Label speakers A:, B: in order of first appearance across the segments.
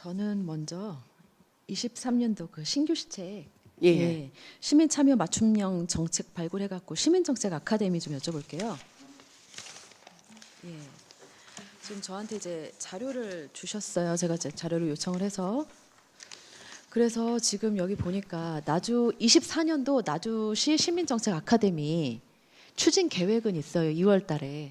A: 저는 먼저 23년도 그 신규 시책
B: 예.
A: 예, 시민 참여 맞춤형 정책 발굴해갖고 시민 정책 아카데미 좀 여쭤볼게요. 예, 지금 저한테 이제 자료를 주셨어요. 제가 이제 자료를 요청을 해서 그래서 지금 여기 보니까 나주 24년도 나주시 시민 정책 아카데미 추진 계획은 있어요. 2월달에.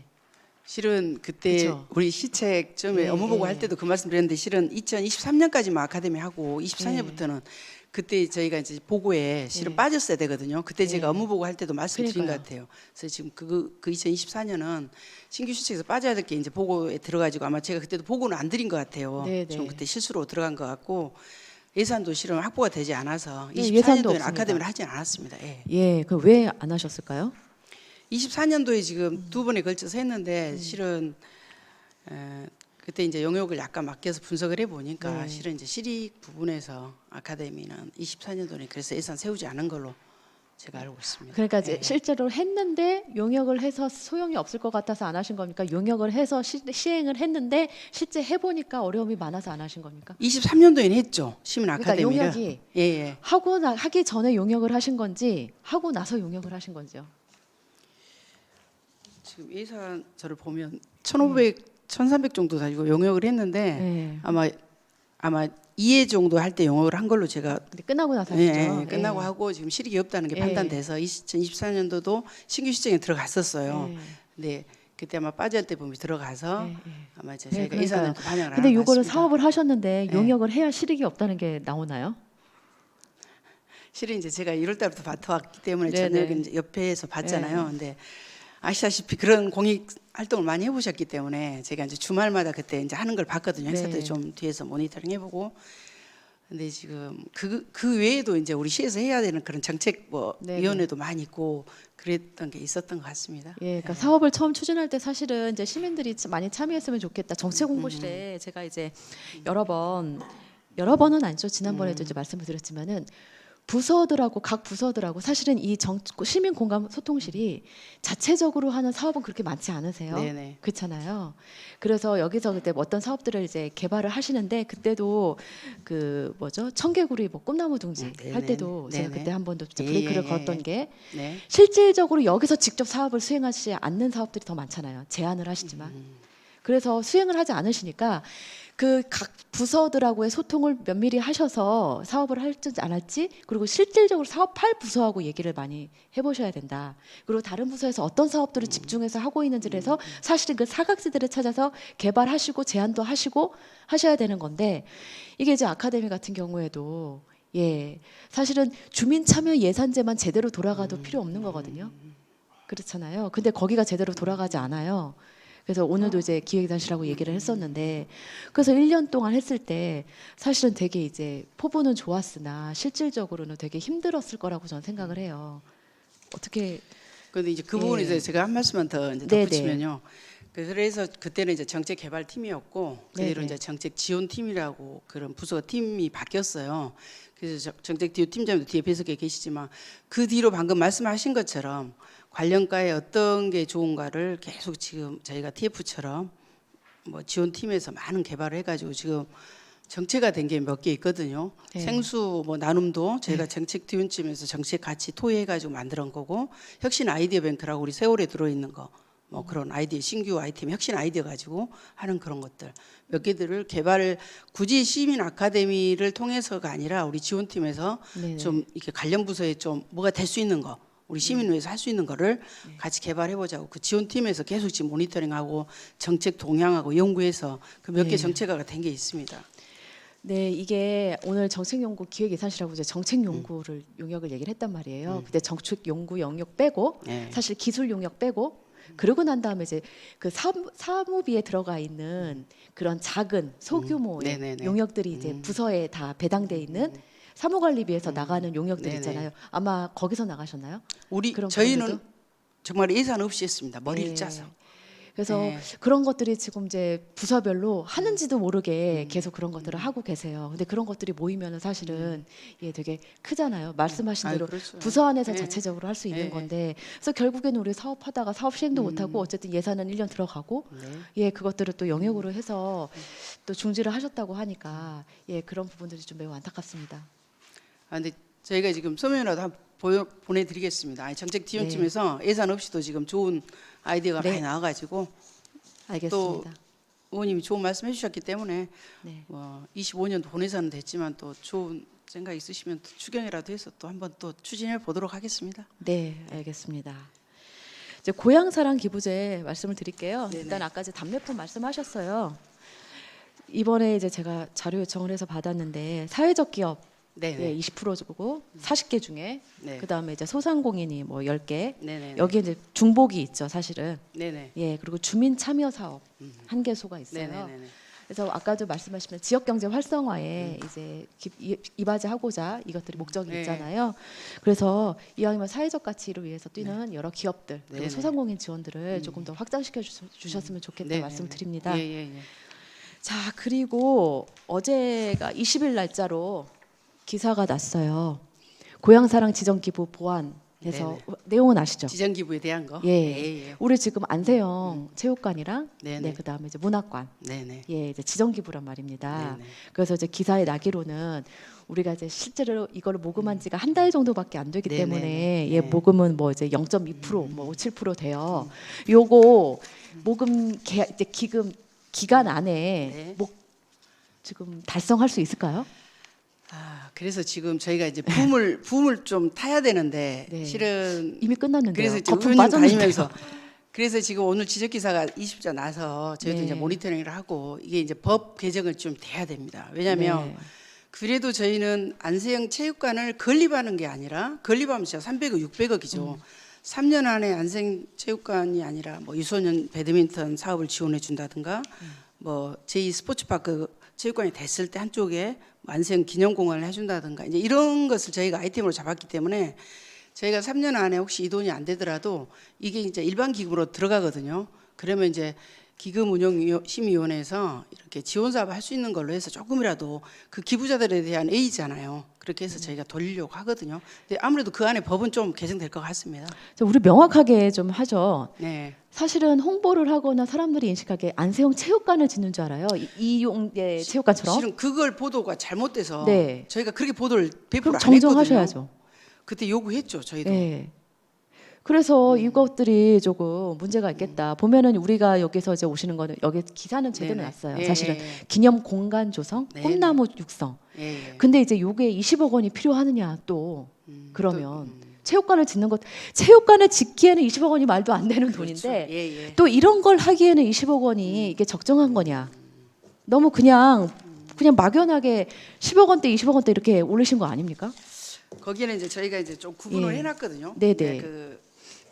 B: 실은 그때
A: 그쵸?
B: 우리 시책 처음에
A: 예,
B: 업무 보고
A: 예.
B: 할 때도 그 말씀 드렸는데 실은 2023년까지만 아카데미 하고 24년부터는 그때 저희가 이제 보고에 실은
A: 예.
B: 빠졌어야 되거든요. 그때 제가
A: 예.
B: 업무 보고 할 때도 말씀드린
A: 그러니까요.
B: 것 같아요. 그래서 지금 그 2024년은 신규 시책에서 빠져야 될 게 이제 보고에 들어가지고 아마 제가 그때도 보고는 안 드린 것 같아요.
A: 네,
B: 좀
A: 네.
B: 그때 실수로 들어간 것 같고 예산도 실은 확보가 되지 않아서
A: 네, 예산도
B: 24년도에는
A: 없습니다.
B: 아카데미를 하지 않았습니다. 예.
A: 예, 그 왜 안 하셨을까요?
B: 24년도에 지금 두 번에 걸쳐서 했는데 실은 그때 이제 용역을 약간 맡겨서 분석을 해 보니까
A: 네.
B: 실은 이제 실익 부분에서 아카데미는 24년도에 그래서 예산 세우지 않은 걸로 제가 알고 있습니다.
A: 그러니까 이제
B: 예.
A: 실제로 했는데 용역을 해서 소용이 없을 것 같아서 안 하신 겁니까? 용역을 해서 시행을 했는데 실제 해보니까 어려움이 많아서 안 하신 겁니까?
B: 23년도에는 했죠. 시민
A: 그러니까
B: 아카데미를.
A: 용역이
B: 예.
A: 하기 전에 용역을 하신 건지 하고 나서 용역을 하신 건지요?
B: 지금 예산서를 보면 1,500, 1,300 정도 가지고 용역을 했는데
A: 네.
B: 아마 2회 정도 할 때 용역을 한 걸로 제가
A: 근데 끝나고 나서 하시죠?
B: 끝나고
A: 예.
B: 하고 지금 실익이 없다는 게
A: 예.
B: 판단돼서 2024년도도 신규 시장에 들어갔었어요.
A: 예.
B: 근데 그때 아마 빠질 때 보면 들어가서
A: 예, 예.
B: 아마 이제
A: 네,
B: 저희가
A: 그러니까요.
B: 예산을 반영을 안
A: 근데
B: 하고
A: 이거를
B: 있습니다.
A: 사업을 하셨는데
B: 네.
A: 용역을 해야 실익이 없다는 게 나오나요?
B: 실은 이제 제가 1월 달부터 맡아왔기 때문에
A: 네네.
B: 저녁에 이제 옆에서 봤잖아요. 근데 아시다시피 그런 공익 활동을 많이 해보셨기 때문에 제가 이제 주말마다 그때 이제 하는 걸 봤거든요. 행사들
A: 네.
B: 좀 뒤에서 모니터링 해보고. 근데 지금 그 외에도 이제 우리 시에서 해야 되는 그런 정책 뭐
A: 네네.
B: 위원회도 많이 있고 그랬던 게 있었던 것 같습니다.
A: 예, 그러니까 사업을 처음 추진할 때 사실은 이제 시민들이 많이 참여했으면 좋겠다. 정책 홍보실에 제가 이제 여러 번은 아니죠. 지난번에도 이제 말씀을 드렸지만은 부서들하고 각 부서들하고 사실은 이 시민 공감 소통실이 자체적으로 하는 사업은 그렇게 많지 않으세요.
B: 네네.
A: 그렇잖아요. 그래서 여기서 그때 어떤 사업들을 이제 개발을 하시는데 그때도 그 뭐죠 청개구리 뭐 꿈나무 둥지
B: 네네.
A: 할 때도 제가
B: 네네.
A: 그때 한 번도
B: 예,
A: 브레이크를
B: 예,
A: 걸었던
B: 예.
A: 게
B: 네.
A: 실질적으로 여기서 직접 사업을 수행하지 않는 사업들이 더 많잖아요. 제안을 하시지만. 그래서 수행을 하지 않으시니까 그 각 부서들하고의 소통을 면밀히 하셔서 사업을 할지 안 할지 그리고 실질적으로 사업할 부서하고 얘기를 많이 해보셔야 된다. 그리고 다른 부서에서 어떤 사업들을 집중해서 하고 있는지를 해서 사실은 그 사각지대를 찾아서 개발하시고 제안도 하시고 하셔야 되는 건데 이게 이제 아카데미 같은 경우에도 예 사실은 주민 참여 예산제만 제대로 돌아가도 필요 없는 거거든요. 그렇잖아요. 근데 거기가 제대로 돌아가지 않아요. 그래서 오늘도 이제 기획단실하고 얘기를 했었는데 그래서 1년 동안 했을 때 사실은 되게 이제 포부는 좋았으나 실질적으로는 되게 힘들었을 거라고 저는 생각을 해요. 어떻게
B: 근데 이제 그 부분에
A: 예.
B: 대해서 제가 한 말씀만 더 이제
A: 네네.
B: 덧붙이면요. 그래서 그때는 이제 정책 개발 팀이었고 그 뒤로
A: 네네.
B: 이제 정책 지원 팀이라고 그런 부서가 팀이 바뀌었어요. 그래서 정책 뒤 팀장님도 뒤에 배석에 계시지만 그 뒤로 방금 말씀하신 것처럼 관련과에 어떤 게 좋은가를 계속 지금 저희가 TF처럼 뭐 지원팀에서 많은 개발을 해가지고 지금 정체가 된 게 몇 개 있거든요.
A: 네.
B: 생수 뭐 나눔도 저희가 정책 지원팀에서 정책 같이 토의해가지고 만든 거고 혁신 아이디어 뱅크라고 우리 세월에 들어있는 거 뭐 그런 아이디어 신규 아이템 혁신 아이디어 가지고 하는 그런 것들 몇 개들을 개발을 굳이 시민 아카데미를 통해서가 아니라 우리 지원팀에서
A: 네네.
B: 좀 이렇게 관련 부서에 좀 뭐가 될 수 있는 거 우리 시민을 위해서 할 수 있는 거를 같이 개발해보자고 그 지원팀에서 계속 지금 모니터링하고 정책 동향하고 연구해서 그 몇 개
A: 네.
B: 정책화가 된 게 있습니다.
A: 네, 이게 오늘 정책연구 기획예산실하고 이제 정책연구를 용역을 얘기를 했단 말이에요. 근데 정책연구 영역 빼고
B: 네.
A: 사실 기술 용역 빼고 그러고 난 다음에 이제 그 사무비에 들어가 있는 그런 작은 소규모의
B: 네네네.
A: 용역들이 이제 부서에 다 배당돼 있는 사무관리비에서 나가는 용역들
B: 네네.
A: 있잖아요. 아마 거기서 나가셨나요?
B: 우리
A: 그런
B: 저희는
A: 부분들도?
B: 정말 예산 없이 했습니다. 머리를
A: 네.
B: 짜서.
A: 그래서
B: 네.
A: 그런 것들이 지금 이제 부서별로 하는지도 모르게 계속 그런 것들을 하고 계세요. 근데 그런 것들이 모이면은 사실은 예, 되게 크잖아요. 말씀하신 대로
B: 그렇죠.
A: 부서 안에서
B: 예.
A: 자체적으로 할 수 있는
B: 예,
A: 건데, 그래서 결국에는 우리 사업하다가 사업 시행도 못하고 어쨌든 예산은 1년 들어가고
B: 네.
A: 예, 그것들을 또 영역으로 해서 또 중지를 하셨다고 하니까 예, 그런 부분들이 좀 매우 안타깝습니다.
B: 근데 저희가 지금 서면이라도 보내드리겠습니다. 아니, 정책지원팀에서 예산 없이도 지금 좋은 아이디어가
A: 네.
B: 많이 나와가지고
A: 알겠습니다.
B: 의원님이 좋은 말씀 해주셨기 때문에
A: 네.
B: 25년도 본예산은 됐지만 또 좋은 생각 있으시면 또 추경이라도 해서 또 한번 또 추진해 보도록 하겠습니다.
A: 네, 알겠습니다. 이제 고향사랑 기부제 말씀을 드릴게요.
B: 네네.
A: 일단 아까 이제 답례품 말씀하셨어요. 이번에 이제 제가 자료 요청을 해서 받았는데 사회적 기업
B: 네네.
A: 예, 20% 주고 40개 중에
B: 네.
A: 그다음에 이제 소상공인이 뭐 10개
B: 네네.
A: 여기에 이제 중복이 있죠, 사실은.
B: 네네.
A: 예, 그리고 주민 참여 사업 한 개소가 있어요.
B: 네네네.
A: 그래서 아까도 말씀하신 지역 경제 활성화에 이제 이바지하고자 이것들이 목적이
B: 네.
A: 있잖아요. 그래서 이왕이면 사회적 가치를 위해서 뛰는 여러 기업들 그리고
B: 네네.
A: 소상공인 지원들을 조금 더 확장시켜 주셨으면 좋겠다
B: 네네네.
A: 말씀드립니다.
B: 예.
A: 자, 그리고 어제가 20일 날짜로 기사가 났어요. 고향사랑 지정기부 보완해서 내용은 아시죠?
B: 지정 기부에 대한 거.
A: 예. 우리 지금 안세영 체육관이랑
B: 네네.
A: 네, 그다음에 이제 문학관
B: 네네.
A: 예, 이제 지정기부란 말입니다.
B: 네네.
A: 그래서 이제 기사에 나기로는 우리가 이제 실제로 이거를 모금한 지가 한 달 정도밖에 안 되기
B: 네네네.
A: 때문에 예,
B: 네.
A: 모금은 뭐 이제 0.2%, 뭐 7% 돼요. 요거 모금 이제 기간 안에
B: 네.
A: 지금 달성할 수 있을까요?
B: 그래서 지금 저희가 이제 붐을 좀 타야 되는데
A: 네.
B: 실은
A: 이미 끝났는데요.
B: 그래서 이제
A: 거품
B: 의원님
A: 빠졌는데요.
B: 다니면서 그래서 지금 오늘 지적 기사가 20자 나서 저희도
A: 네.
B: 이제 모니터링을 하고 이게 이제 법 개정을 좀 돼야 됩니다. 왜냐하면
A: 네.
B: 그래도 저희는 안세영 체육관을 건립하는 게 아니라 건립하면 진짜 300억, 600억이죠. 3년 안에 안세영 체육관이 아니라 뭐 유소년 배드민턴 사업을 지원해 준다든가 뭐 제2 스포츠파크 체육관이 됐을 때 한쪽에 안세영 기념공원을 해준다든가 이제 이런 것을 저희가 아이템으로 잡았기 때문에 저희가 3년 안에 혹시 이 돈이 안 되더라도 이게 이제 일반 기금으로 들어가거든요. 그러면 이제 기금운용심의위원회에서 이렇게 지원 사업을 할 수 있는 걸로 해서 조금이라도 그 기부자들에 대한 A잖아요. 그렇게 해서 저희가 돌리려고 하거든요. 근데 아무래도 그 안에 법은 좀 개정될 것 같습니다.
A: 우리 명확하게 좀 하죠.
B: 네.
A: 사실은 홍보를 하거나 사람들이 인식하기에 안세영 체육관을 짓는 줄 알아요. 이용의 체육관처럼.
B: 실은 그걸 보도가 잘못돼서
A: 네.
B: 저희가 그렇게 보도를 100%
A: 그럼
B: 안 했거든요.
A: 정정하셔야죠.
B: 그때 요구했죠, 저희도.
A: 네. 그래서 이것들이 조금 문제가 있겠다. 보면은 우리가 여기서 이제 오시는 거는 여기 기사는 제대로
B: 네네.
A: 났어요.
B: 예,
A: 사실은
B: 예,
A: 기념 공간 조성,
B: 네네.
A: 꿈나무 육성.
B: 예.
A: 근데 이제 요게 20억 원이 필요하느냐 또 그러면
B: 또,
A: 체육관을 짓는 것, 체육관을 짓기에는 20억 원이 말도 안 되는
B: 그렇죠.
A: 돈인데
B: 예.
A: 또 이런 걸 하기에는 20억 원이 이게 적정한 거냐? 너무 그냥 막연하게 10억 원대, 20억 원대 이렇게 올리신 거 아닙니까?
B: 거기에는 이제 저희가 이제 좀 구분을
A: 예.
B: 해놨거든요.
A: 네네.
B: 네, 그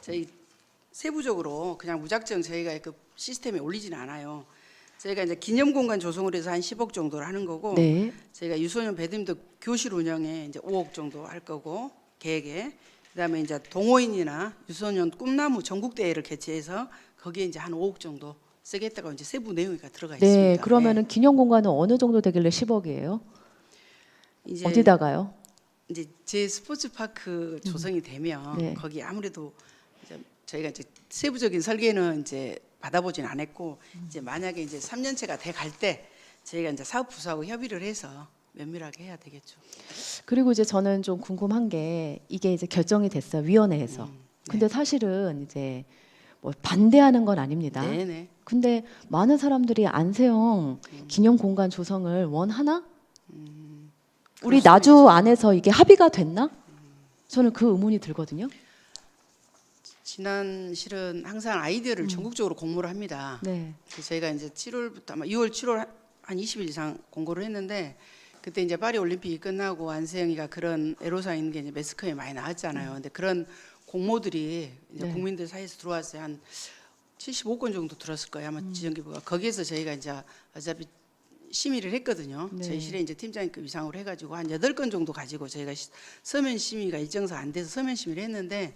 B: 저희 세부적으로 그냥 무작정 저희가 그 시스템에 올리지는 않아요. 저희가 이제 기념공간 조성을 해서 한 10억 정도를 하는 거고,
A: 네.
B: 저희가 유소년 배드민턴 교실 운영에 이제 5억 정도 할 거고 계획에, 그다음에 이제 동호인이나 유소년 꿈나무 전국 대회를 개최해서 거기에 이제 한 5억 정도 쓰겠다고 이제 세부 내용이 들어가 있습니다.
A: 네. 그러면은 기념 공간은 어느 정도 되길래 10억이에요?
B: 이제
A: 어디다가요?
B: 이제 제 스포츠파크 조성이 되면
A: 네.
B: 거기 아무래도 이제 저희가 이제 세부적인 설계는 이제 받아보진 않았고 이제 만약에 이제 3년체가 돼 갈 때 저희가 이제 사업 부서하고 협의를 해서 면밀하게 해야 되겠죠.
A: 그리고 이제 저는 좀 궁금한 게 이게 이제 결정이 됐어요. 위원회에서. 근데 사실은 이제 뭐 반대하는 건 아닙니다.
B: 네네.
A: 근데 많은 사람들이 안세영 기념 공간 조성을 원하나? 우리
B: 수도
A: 나주 안에서 이게 합의가 됐나? 저는 그 의문이 들거든요.
B: 지난 실은 항상 아이디어를 전국적으로 공모를 합니다.
A: 네.
B: 그래서 저희가 이제 7월부터 아마 6월, 7월 한 20일 이상 공고를 했는데 그때 이제 파리 올림픽이 끝나고 안세영이가 그런 애로사항 있는 게 이제 매스컴에 많이 나왔잖아요. 근데 그런 공모들이 이제
A: 네.
B: 국민들 사이에서 들어왔어요. 한 75건 정도 들었을 거예요. 아마 지정기부가 거기에서 저희가 이제 어차피 심의를 했거든요.
A: 네.
B: 저희 실에 이제 팀장급 이상으로 해가지고 한 8건 정도 가지고 저희가 서면 심의가 일정서 안 돼서 서면 심의를 했는데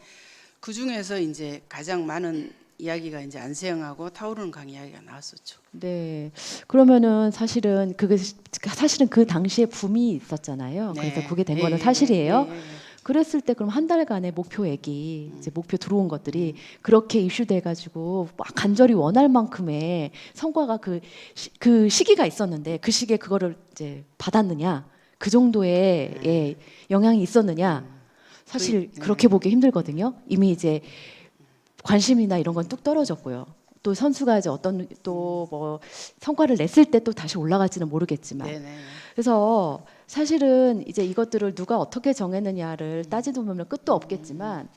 B: 그 중에서 이제 가장 많은 이야기가 이제 안세영하고 타오르는 강 이야기가 나왔었죠.
A: 네. 그러면은 사실은 사실은 그 당시에 붐이 있었잖아요. 그래서 그게 된 거는 사실이에요. 그랬을 때 그럼 한 달간의 목표액이 이제 목표 들어온 것들이 그렇게 이슈돼 가지고 막 간절히 원할 만큼의 성과가 그 시기가 있었는데 그 시기에 그거를 이제 받았느냐? 그 정도의 예, 영향이 있었느냐? 사실 그렇게 보기 힘들거든요. 이미 이제 관심이나 이런 건 뚝 떨어졌고요. 또 선수가 이제 어떤 또 뭐 성과를 냈을 때 또 다시 올라갈지는 모르겠지만
B: 네네.
A: 그래서 사실은 이제 이것들을 누가 어떻게 정했느냐를 따지다 보면 끝도 없겠지만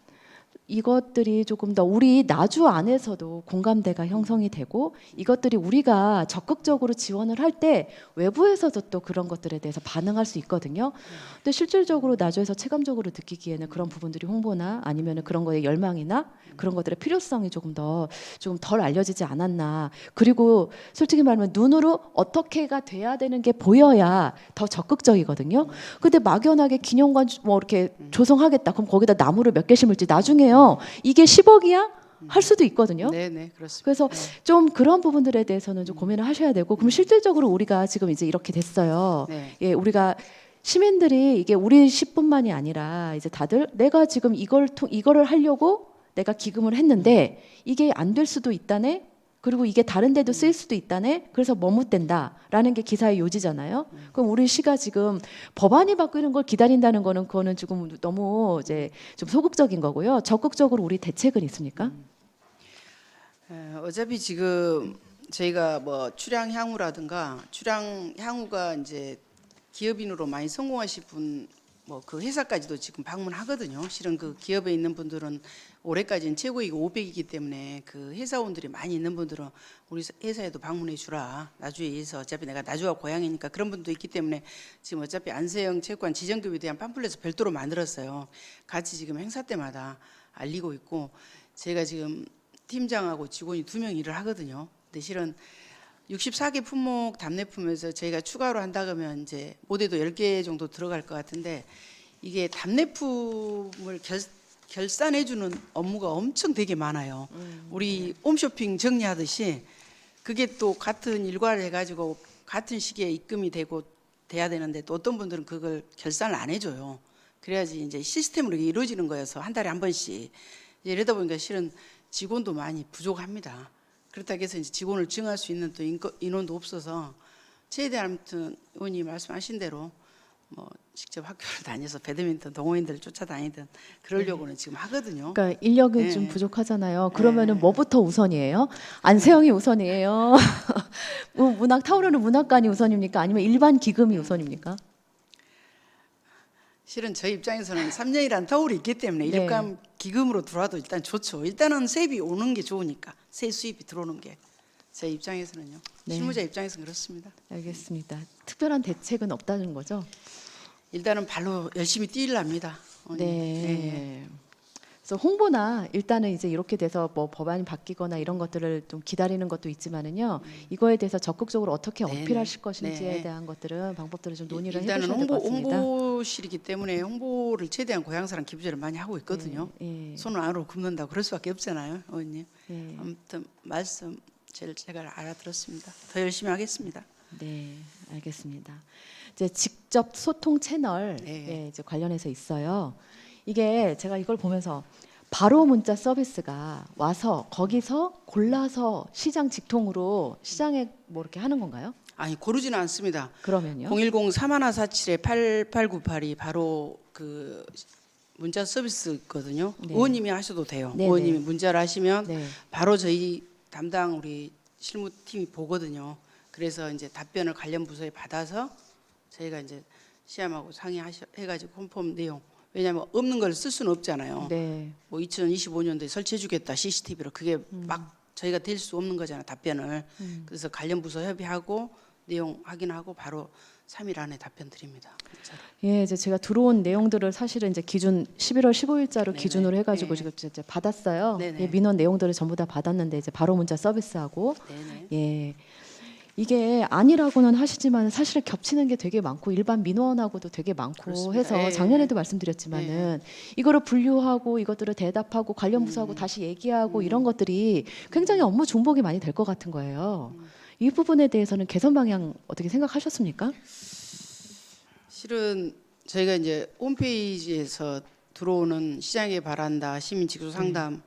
A: 이것들이 조금 더 우리 나주 안에서도 공감대가 형성이 되고 이것들이 우리가 적극적으로 지원을 할 때 외부에서도 또 그런 것들에 대해서 반응할 수 있거든요. 근데 실질적으로 나주에서 체감적으로 느끼기에는 그런 부분들이 홍보나 아니면은 그런 거에 열망이나 그런 것들의 필요성이 조금 덜 알려지지 않았나. 그리고 솔직히 말하면 눈으로 어떻게가 돼야 되는 게 보여야 더 적극적이거든요. 근데 막연하게 기념관 뭐 이렇게 조성하겠다. 그럼 거기다 나무를 몇 개 심을지 나중에요. 이게 10억이야? 할 수도 있거든요.
B: 네네 그렇습니다.
A: 그래서 좀 그런 부분들에 대해서는 좀 고민을 하셔야 되고 그럼 실질적으로 우리가 지금 이제 이렇게 됐어요.
B: 네.
A: 예, 우리가 시민들이 이게 우리 시뿐만이 아니라 이제 다들 내가 지금 이거를 하려고 내가 기금을 했는데 이게 안 될 수도 있다네. 그리고 이게 다른 데도 쓰일 수도 있다네. 그래서 머뭇댄다라는 게 기사의 요지잖아요. 그럼 우리 시가 지금 법안이 바뀌는 걸 기다린다는 거는 그거는 지금 너무 이제 좀 소극적인 거고요. 적극적으로 우리 대책은 있습니까?
B: 어차피 지금 저희가 뭐 출향 향후라든가 출향 향후가 이제 기업인으로 많이 성공하신 분 뭐 그 회사까지도 지금 방문하거든요. 실은 그 기업에 있는 분들은 올해까지는 최고이익 500이기 때문에 그 회사원들이 많이 있는 분들은 우리 회사에도 방문해 주라. 나주에 의해서 어차피 내가 나주가 고향이니까 그런 분도 있기 때문에 지금 어차피 안세영 체육관 지정교육에 대한 팜플렛을 별도로 만들었어요. 같이 지금 행사 때마다 알리고 있고 제가 지금 팀장하고 직원이 2명 일을 하거든요. 근데 실은 64개 품목 답례품에서 저희가 추가로 한다 그러면 이제 모델도 10개 정도 들어갈 것 같은데 이게 답례품을 결산해 주는 업무가 엄청 되게 많아요. 우리 홈쇼핑 정리하듯이 그게 또 같은 일과를 해가지고 같은 시기에 입금이 되고 돼야 되는데 또 어떤 분들은 그걸 결산을 안 해줘요. 그래야지 이제 시스템으로 이루어지는 거여서 한 달에 한 번씩 이러다 보니까 실은 직원도 많이 부족합니다. 그렇다고 해서 이제 직원을 증할 수 있는 또 인원도 없어서 최대한 아무튼 의원님 말씀하신 대로 뭐 직접 학교를 다녀서 배드민턴 동호인들을 쫓아다니든 그러려고는 지금 하거든요.
A: 그러니까 인력이
B: 네.
A: 좀 부족하잖아요. 그러면은 뭐부터 우선이에요? 안세영이 우선이에요? 문학 타오르는 문학관이 우선입니까? 아니면 일반 기금이 우선입니까?
B: 실은 저희 입장에서는 3년이라는 터울이 있기 때문에
A: 네.
B: 일감 기금으로 들어와도 일단 좋죠. 일단은 세입이 오는 게 좋으니까 세 수입이 들어오는 게 제 입장에서는요.
A: 네.
B: 실무자 입장에서는 그렇습니다.
A: 알겠습니다. 특별한 대책은 없다는 거죠?
B: 일단은 발로 열심히 뛰려합니다.
A: 네. 그래서 홍보나 일단은 이제 이렇게 돼서 뭐 법안이 바뀌거나 이런 것들을 좀 기다리는 것도 있지만은요. 이거에 대해서 적극적으로 어떻게
B: 네,
A: 어필하실 것인지에
B: 네.
A: 대한 것들은 방법들을 좀 논의를
B: 일단은
A: 해보셔야 될 것 같습니다.
B: 홍보실이기 때문에 홍보를 최대한 고향사랑 기부제를 많이 하고 있거든요.
A: 예,
B: 손을 안으로 굽는다고 그럴 수밖에 없잖아요, 의원님.
A: 예,
B: 아무튼 말씀 제가 알아들었습니다. 더 열심히 하겠습니다.
A: 네, 알겠습니다. 이제 직접 소통 채널
B: 네.
A: 예, 이제 관련해서 있어요. 이게 제가 이걸 보면서 바로 문자 서비스가 와서 거기서 골라서 시장 직통으로 시장에 뭐 이렇게 하는 건가요?
B: 아니 고르지는 않습니다.
A: 그러면요?
B: 010-3147-8898이 바로 그 문자 서비스거든요.
A: 네.
B: 의원님이 하셔도 돼요.
A: 네,
B: 의원님이
A: 네.
B: 문자를 하시면
A: 네.
B: 바로 저희 담당 우리 실무팀이 보거든요. 그래서 이제 답변을 관련 부서에 받아서 저희가 이제 시험하고 상의해가지고 홈폼 내용 왜냐하면 없는 걸 쓸 수는 없잖아요.
A: 네.
B: 뭐 2025년도에 설치해주겠다 CCTV로 그게 막 저희가 될 수 없는 거잖아요 답변을. 그래서 관련 부서 협의하고 내용 확인하고 바로 3일 안에 답변 드립니다. 진짜로.
A: 예, 이제 제가 들어온 내용들을 사실은 이제 기준 11월 15일자로
B: 네네.
A: 기준으로 해가지고
B: 네.
A: 지금 이제 받았어요.
B: 네네.
A: 예, 민원 내용들을 전부 다 받았는데 이제 바로 문자 서비스하고
B: 네네.
A: 예. 이게 아니라고는 하시지만 사실 겹치는 게 되게 많고 일반 민원하고도 되게 많고
B: 그렇습니다.
A: 해서
B: 예,
A: 작년에도 말씀드렸지만은 이거를 분류하고 이것들을 대답하고 관련 부서하고 다시 얘기하고 이런 것들이 굉장히 업무 중복이 많이 될 것 같은 거예요. 이 부분에 대해서는 개선 방향 어떻게 생각하셨습니까?
B: 실은 저희가 이제 홈페이지에서 들어오는 시장에 바란다 시민 직소 상담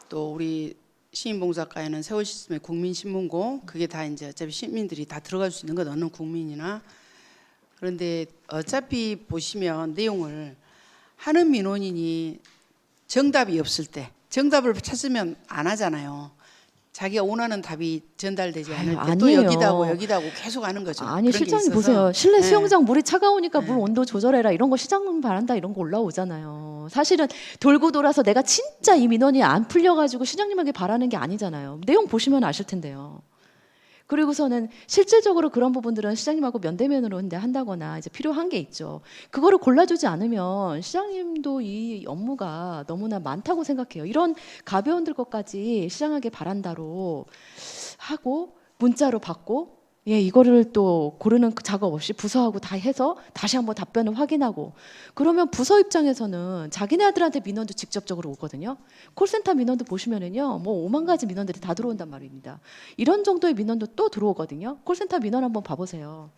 B: 또 우리 시민봉사과에는 세월 시스템의 국민신문고 그게 다 이제 어차피 시민들이 다 들어갈 수 있는 건 어느 국민이나 그런데 어차피 보시면 내용을 하는 민원인이 정답이 없을 때 정답을 찾으면 안 하잖아요. 자기가 원하는 답이 전달되지 않을 때 또
A: 아니에요.
B: 여기다 하고 계속 하는 거죠.
A: 아니
B: 그런 게
A: 실장님
B: 있어서.
A: 보세요. 실내
B: 네.
A: 수영장 물이 차가우니까 물 온도 조절해라 이런 거 시장 바란다 이런 거 올라오잖아요. 사실은 돌고 돌아서 내가 진짜 이 민원이 안 풀려가지고 시장님에게 바라는 게 아니잖아요. 내용 보시면 아실 텐데요. 그리고서는 실질적으로 그런 부분들은 시장님하고 면대면으로 이제 한다거나 이제 필요한 게 있죠. 그거를 골라주지 않으면 시장님도 이 업무가 너무나 많다고 생각해요. 이런 가벼운들 것까지 시장에게 바란다로 하고 문자로 받고 예 이거를 또 고르는 작업 없이 부서하고 다 해서 다시 한번 답변을 확인하고 그러면 부서 입장에서는 자기네들한테 민원도 직접적으로 오거든요. 콜센터 민원도 보시면은요 뭐 5만 가지 민원들이 다 들어온단 말입니다. 이런 정도의 민원도 또 들어오거든요. 콜센터 민원 한번 봐보세요.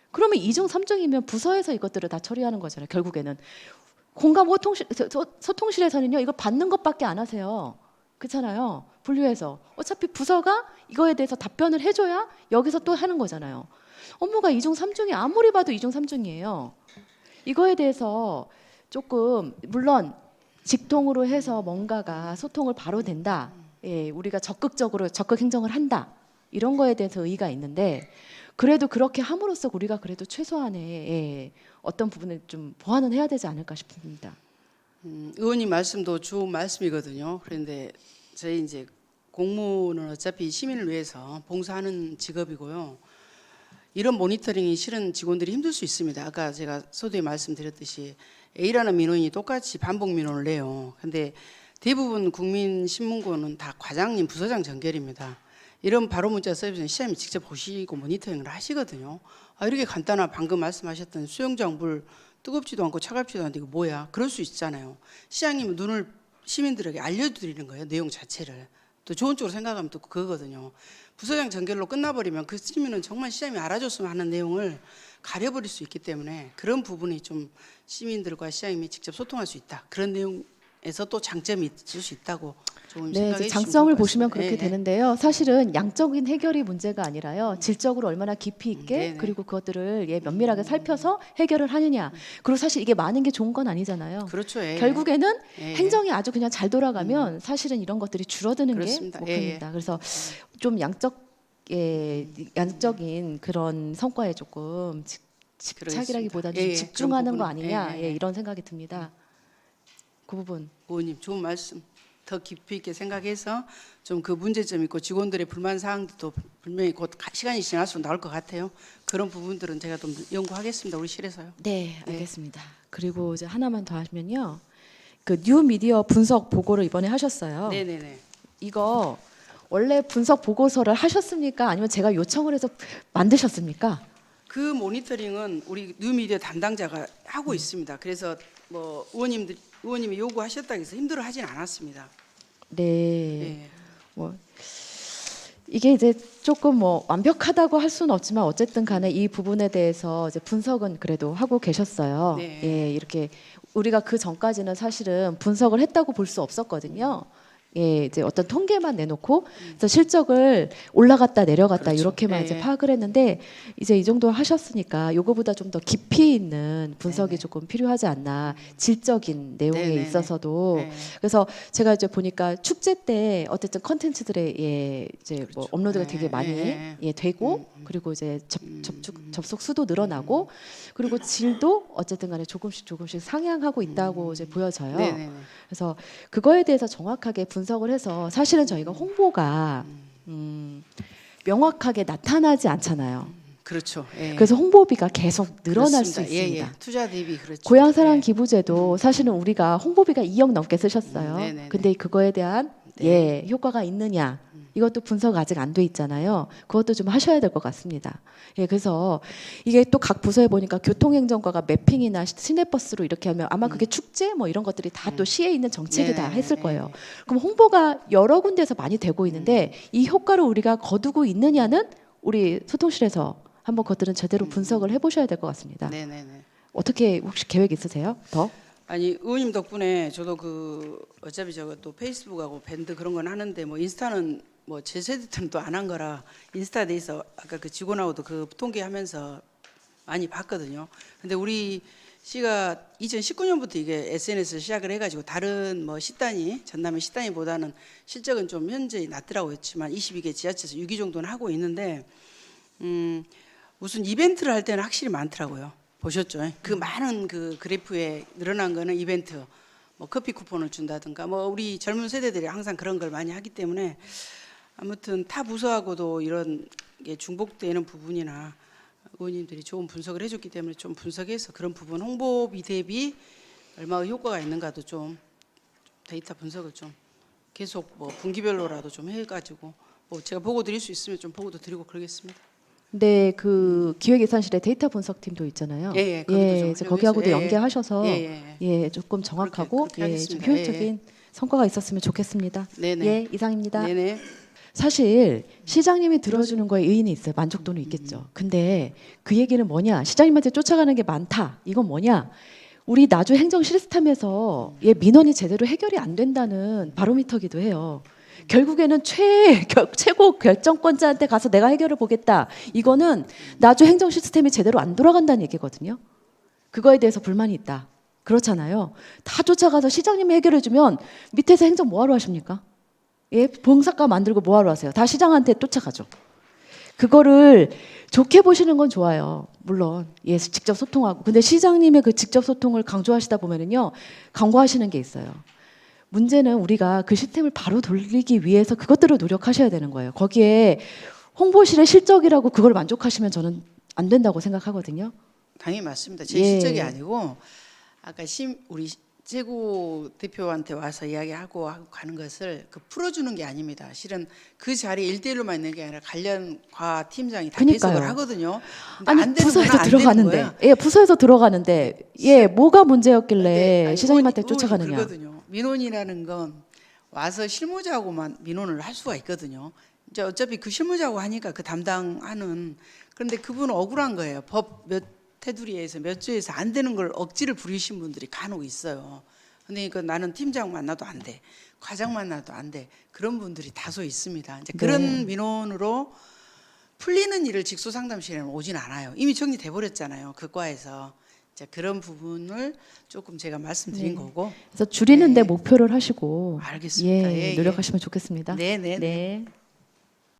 A: 그러면 2중 3중이면 부서에서 이것들을 다 처리하는 거잖아요. 결국에는 공감 소통실에서는요 이걸 받는 것밖에 안 하세요. 그렇잖아요. 분류해서 어차피 부서가 이거에 대해서 답변을 해줘야 여기서 또 하는 거잖아요. 업무가 2중 3중이 아무리 봐도 2중 3중이에요. 이거에 대해서 조금 물론 직통으로 해서 뭔가가 소통을 바로 된다. 예, 우리가 적극적으로 적극 행정을 한다. 이런 거에 대해서 의의가 있는데 그래도 그렇게 함으로써 우리가 그래도 최소한의 예, 어떤 부분을 좀 보완은 해야 되지 않을까 싶습니다.
B: 의원님 말씀도 좋은 말씀이거든요. 그런데 저희 이제 공무는 어차피 시민을 위해서 봉사하는 직업이고요. 이런 모니터링이 실은 직원들이 힘들 수 있습니다. 아까 제가 서두에 말씀드렸듯이 A라는 민원이 똑같이 반복 민원을 내요. 근데 대부분 국민신문고는 다 과장님, 부서장 전결입니다. 이런 바로 문자 서비스는 시장님이 직접 보시고 모니터링을 하시거든요. 이렇게 간단한 방금 말씀하셨던 수영장 물 뜨겁지도 않고 차갑지도 않은데 이거 뭐야? 그럴 수 있잖아요. 시장님은 눈을 시민들에게 알려드리는 거예요. 내용 자체를. 또 좋은 쪽으로 생각하면 또 그거거든요. 부서장 전결로 끝나버리면 그 시민은 정말 시장님이 알아줬으면 하는 내용을 가려버릴 수 있기 때문에 그런 부분이 좀 시민들과 시장님이 직접 소통할 수 있다. 그런 내용에서 또 장점이 있을 수 있다고 좀
A: 네,
B: 생각해
A: 이제
B: 주시면
A: 장점을
B: 좋을 것
A: 보시면
B: 같습니다.
A: 그렇게
B: 예, 예.
A: 되는데요. 사실은 양적인 해결이 문제가 아니라요. 질적으로 얼마나 깊이 있게
B: 네네.
A: 그리고 그것들을 예, 면밀하게 살펴서 해결을 하느냐. 그리고 사실 이게 많은 게 좋은 건 아니잖아요.
B: 그렇죠. 예, 예.
A: 결국에는
B: 예, 예.
A: 행정이 아주 그냥 잘 돌아가면 사실은 이런 것들이 줄어드는
B: 그렇습니다.
A: 게 목표입니다. 그래서 좀 양적인 그런 성과에 조금 집착이라기보다는
B: 예, 예.
A: 좀 집중하는
B: 그런
A: 거
B: 부분은,
A: 아니냐
B: 예, 예.
A: 예, 이런 생각이 듭니다. 그 부분.
B: 의원님 좋은 말씀 더 깊이 있게 생각해서 좀 그 문제점 있고 직원들의 불만 사항도 분명히 곧 시간이 지날수록 나올 것 같아요. 그런 부분들은 제가 좀 연구하겠습니다. 우리 실에서요.
A: 네, 알겠습니다. 그리고 이제 하나만 더 하면요. 그 뉴 미디어 분석 보고를 이번에 하셨어요.
B: 네네네.
A: 이거 원래 분석 보고서를 하셨습니까? 아니면 제가 요청을 해서 만드셨습니까?
B: 그 모니터링은 우리 뉴미디어 담당자가 하고 있습니다. 그래서 뭐 의원님이 요구하셨다고 해서 힘들어하진 않았습니다.
A: 네.
B: 예.
A: 뭐 이게 이제 조금 뭐 완벽하다고 할 수는 없지만 어쨌든 간에 이 부분에 대해서 이제 분석은 그래도 하고 계셨어요.
B: 네.
A: 예, 이렇게 우리가 그 전까지는 사실은 분석을 했다고 볼 수 없었거든요. 예, 이제 어떤 통계만 내놓고 그래서 실적을 올라갔다 내려갔다
B: 그렇죠.
A: 이렇게만
B: 예,
A: 이제
B: 예.
A: 파악을 했는데 이제 이 정도 하셨으니까 요거보다 좀 더 깊이 있는 분석이
B: 네네.
A: 조금 필요하지 않나 질적인 내용에
B: 네네네.
A: 있어서도
B: 네.
A: 그래서 제가 이제 보니까 축제 때 어쨌든 컨텐츠들의 예, 이제 뭐
B: 그렇죠.
A: 업로드가
B: 예,
A: 되게 많이
B: 예,
A: 예, 되고 그리고 이제 접속 수도 늘어나고 그리고 질도 어쨌든 간에 조금씩 상향하고 있다고 이제 보여져요.
B: 네네네.
A: 그래서 그거에 대해서 정확하게 분석을 해서 사실은 저희가 홍보가 명확하게 나타나지 않잖아요.
B: 그렇죠. 예.
A: 그래서 홍보비가 계속 늘어날 수
B: 그렇습니다. 예,
A: 있습니다.
B: 예. 투자 대비 그렇죠.
A: 고향사랑
B: 예.
A: 기부제도 사실은 우리가 홍보비가 2억 넘게 쓰셨어요.
B: 네네네.
A: 근데 그거에 대한
B: 네.
A: 예, 효과가 있느냐? 이것도 분석 아직 안 돼 있잖아요. 그것도 좀 하셔야 될 것 같습니다. 예, 그래서 이게 또 각 부서에 보니까 교통행정과가 매핑이나 시내버스로 이렇게 하면 아마 그게 축제 뭐 이런 것들이 다 또 시에 있는 정책이 다 했을 거예요. 그럼 홍보가 여러 군데서 많이 되고 있는데 이 효과를 우리가 거두고 있느냐는 우리 소통실에서 한번 그것들은 제대로 분석을 해보셔야 될 것 같습니다.
B: 네네네.
A: 어떻게 혹시 계획 있으세요? 더?
B: 아니 의원님 덕분에 저도 어차피 저거 또 페이스북하고 밴드 그런 건 하는데 뭐 인스타는 뭐 제 세대 때는 또 안 한 거라 인스타에 대해서 아까 그 직원하고도 그 통계하면서 많이 봤거든요. 근데 우리 시가 2019년부터 이게 SNS 시작을 해가지고 다른 뭐 시단위 전남의 시단위보다는 실적은 좀 현저히 낮더라고요. 했지만 22개 지자체에서 6위 정도는 하고 있는데 무슨 이벤트를 할 때는 확실히 많더라고요. 보셨죠? 그 많은 그 그래프에 늘어난 거는 이벤트, 뭐 커피 쿠폰을 준다든가, 뭐 우리 젊은 세대들이 항상 그런 걸 많이 하기 때문에 아무튼 타 부서하고도 이런 게 중복되는 부분이나 의원님들이 좋은 분석을 해줬기 때문에 좀 분석해서 그런 부분 홍보비 대비 얼마나 효과가 있는가도 좀 데이터 분석을 좀 계속 뭐 분기별로라도 좀 해가지고 뭐 제가 보고 드릴 수 있으면 좀 보고도 드리고 그러겠습니다.
A: 네, 그 기획예산실에 데이터 분석팀도 있잖아요.
B: 예, 거기도 좀
A: 그래서 거기하고도
B: 활용해서,
A: 연계하셔서
B: 예.
A: 조금 정확하고
B: 그렇게
A: 좀
B: 하겠습니다.
A: 효율적인 성과가 있었으면 좋겠습니다.
B: 네네.
A: 예, 이상입니다.
B: 네네.
A: 사실 시장님이 들어주는 거에 의의는 있어요. 만족도는 있겠죠. 근데 그 얘기는 뭐냐? 시장님한테 쫓아가는 게 많다. 이건 뭐냐? 우리 나주 행정 시스템에서 민원이 제대로 해결이 안 된다는 바로미터기도 해요. 결국에는 최고 결정권자한테 가서 내가 해결을 보겠다. 이거는 나주 행정 시스템이 제대로 안 돌아간다는 얘기거든요. 그거에 대해서 불만이 있다. 그렇잖아요. 다 쫓아가서 시장님이 해결해주면 밑에서 행정 뭐하러 하십니까? 예, 봉사과 만들고 뭐하러 하세요? 다 시장한테 쫓아가죠. 그거를 좋게 보시는 건 좋아요. 물론 예, 직접 소통하고. 근데 시장님의 그 직접 소통을 강조하시다 보면은요, 강구하시는 게 있어요. 문제는 우리가 그 시스템을 바로 돌리기 위해서 그것들을 노력하셔야 되는 거예요. 거기에 홍보실의 실적이라고 그걸 만족하시면 저는 안 된다고 생각하거든요.
B: 당연히 맞습니다. 제
A: 예.
B: 실적이 아니고 아까 우리 최고 대표한테 와서 이야기하고 가는 것을 풀어주는 게 아닙니다. 실은 그 자리에 1대1로만 있는 게 아니라 관련 과 팀장이 다
A: 그러니까요.
B: 배석을 하거든요. 근데
A: 아니
B: 안 되는
A: 부서에서
B: 거는 안 되는
A: 들어가는데,
B: 거야.
A: 예, 부서에서 들어가는데, 예, 뭐가 문제였길래
B: 근데 아니,
A: 시장님한테
B: 의원이
A: 쫓아가느냐?
B: 그러거든요. 민원이라는 건 와서 실무자하고만 민원을 할 수가 있거든요. 이제 어차피 그 실무자하고 하니까 그 담당하는, 그런데 그분은 억울한 거예요. 법 몇 테두리에서 몇 조에서 안 되는 걸 억지를 부리신 분들이 간혹 있어요. 근데 그 나는 팀장 만나도 안 돼, 과장 만나도 안 돼, 그런 분들이 다소 있습니다. 이제 그런 민원으로 풀리는 일을 직소상담실에는 오진 않아요. 이미 정리돼 버렸잖아요. 그 과에서. 이제 그런 부분을 조금 제가 말씀드린 거고.
A: 그래서 줄이는데
B: 네.
A: 목표를 하시고,
B: 알겠습니다.
A: 예,
B: 예,
A: 노력하시면 좋겠습니다.
B: 네, 네, 네.
A: 네.